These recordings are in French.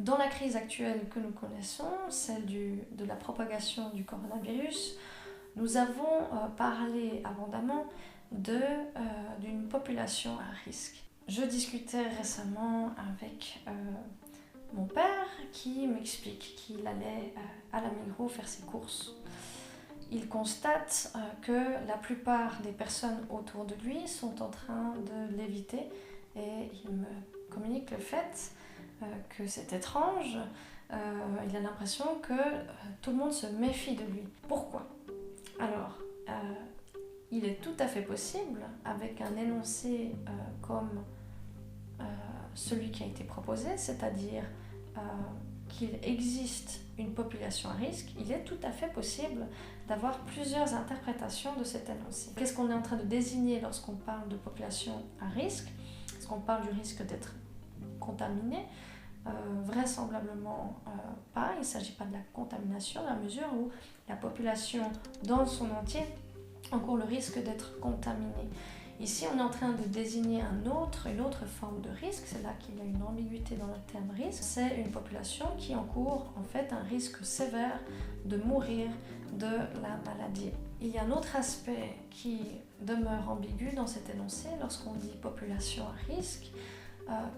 Dans la crise actuelle que nous connaissons, celle de la propagation du coronavirus, nous avons parlé abondamment d'une population à risque. Je discutais récemment avec mon père qui m'explique qu'il allait à la Migros faire ses courses. Il constate que la plupart des personnes autour de lui sont en train de l'éviter et il me communique le fait que c'est étrange. Il a l'impression que tout le monde se méfie de lui. Pourquoi ? Alors, il est tout à fait possible, avec un énoncé comme celui qui a été proposé, c'est-à-dire qu'il existe une population à risque, il est tout à fait possible d'avoir plusieurs interprétations de cet énoncé. Qu'est-ce qu'on est en train de désigner lorsqu'on parle de population à risque ? Est-ce qu'on parle du risque d'être contaminé ? Vraisemblablement pas, il ne s'agit pas de la contamination dans la mesure où la population dans son entier encourt le risque d'être contaminée. Ici, on est en train de désigner une autre forme de risque, c'est là qu'il y a une ambiguïté dans le terme risque. C'est une population qui encourt en fait un risque sévère de mourir de la maladie. Il y a un autre aspect qui demeure ambigu dans cet énoncé lorsqu'on dit population à risque.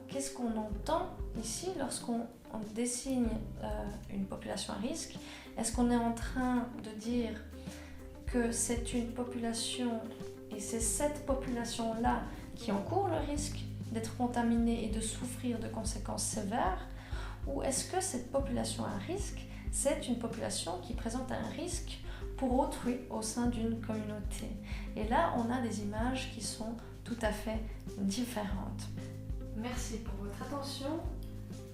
Qu'est-ce qu'on entend ici lorsqu'on désigne une population à risque ? Est-ce qu'on est en train de dire que c'est une population et c'est cette population-là qui encourt le risque d'être contaminée et de souffrir de conséquences sévères ? Ou est-ce que cette population à risque, c'est une population qui présente un risque pour autrui au sein d'une communauté ? Et là, on a des images qui sont tout à fait différentes. Merci pour votre attention,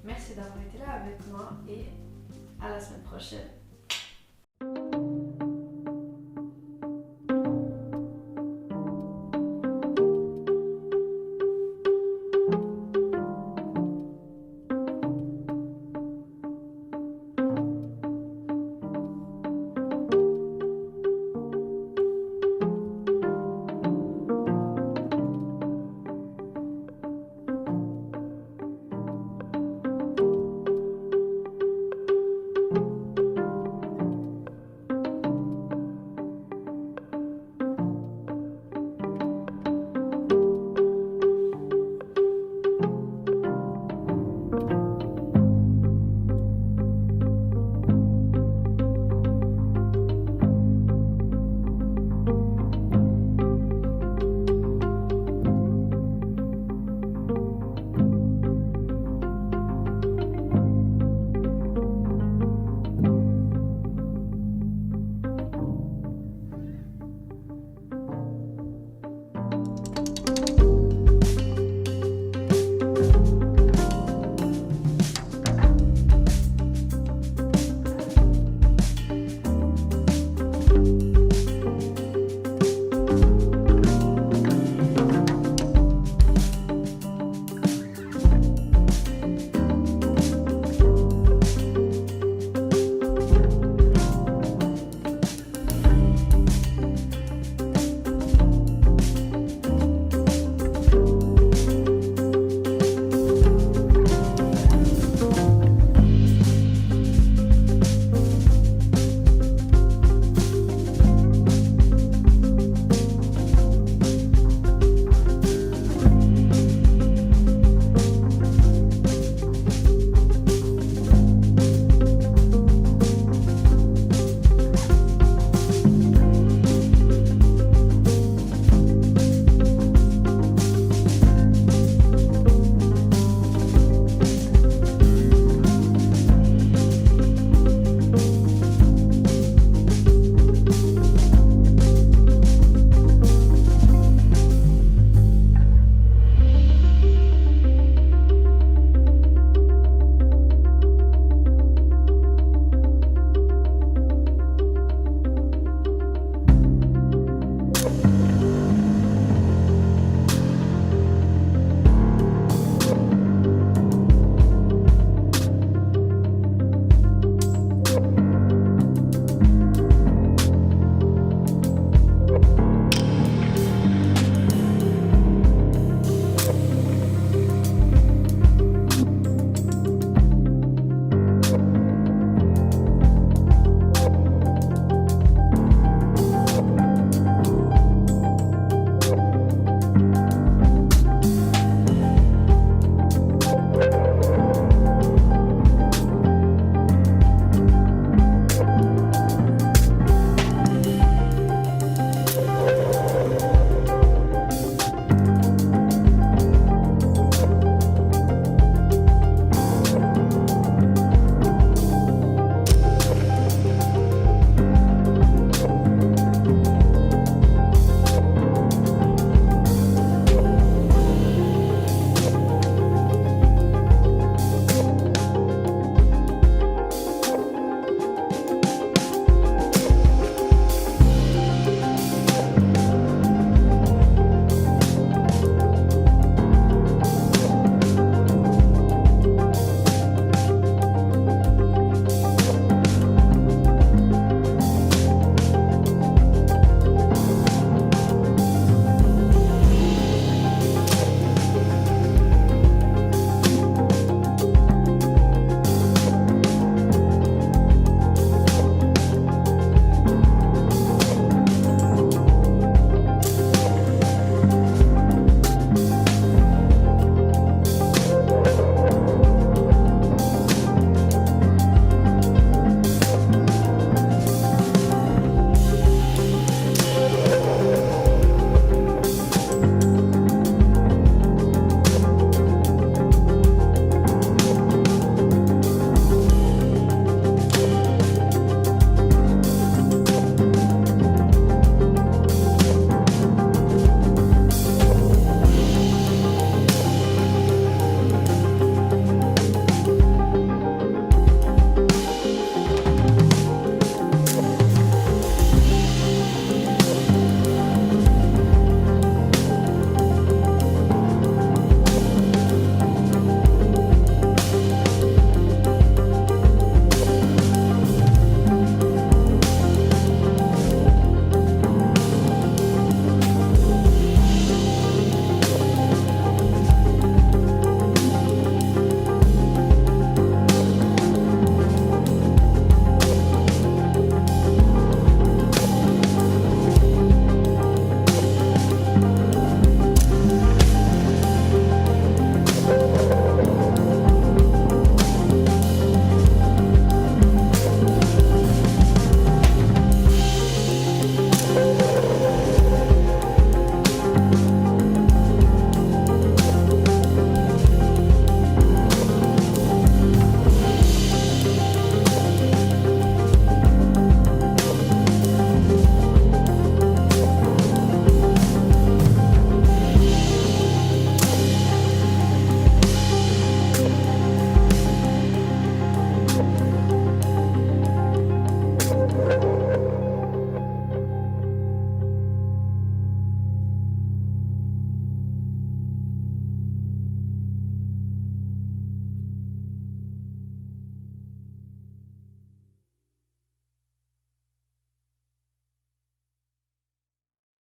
merci d'avoir été là avec moi et à la semaine prochaine.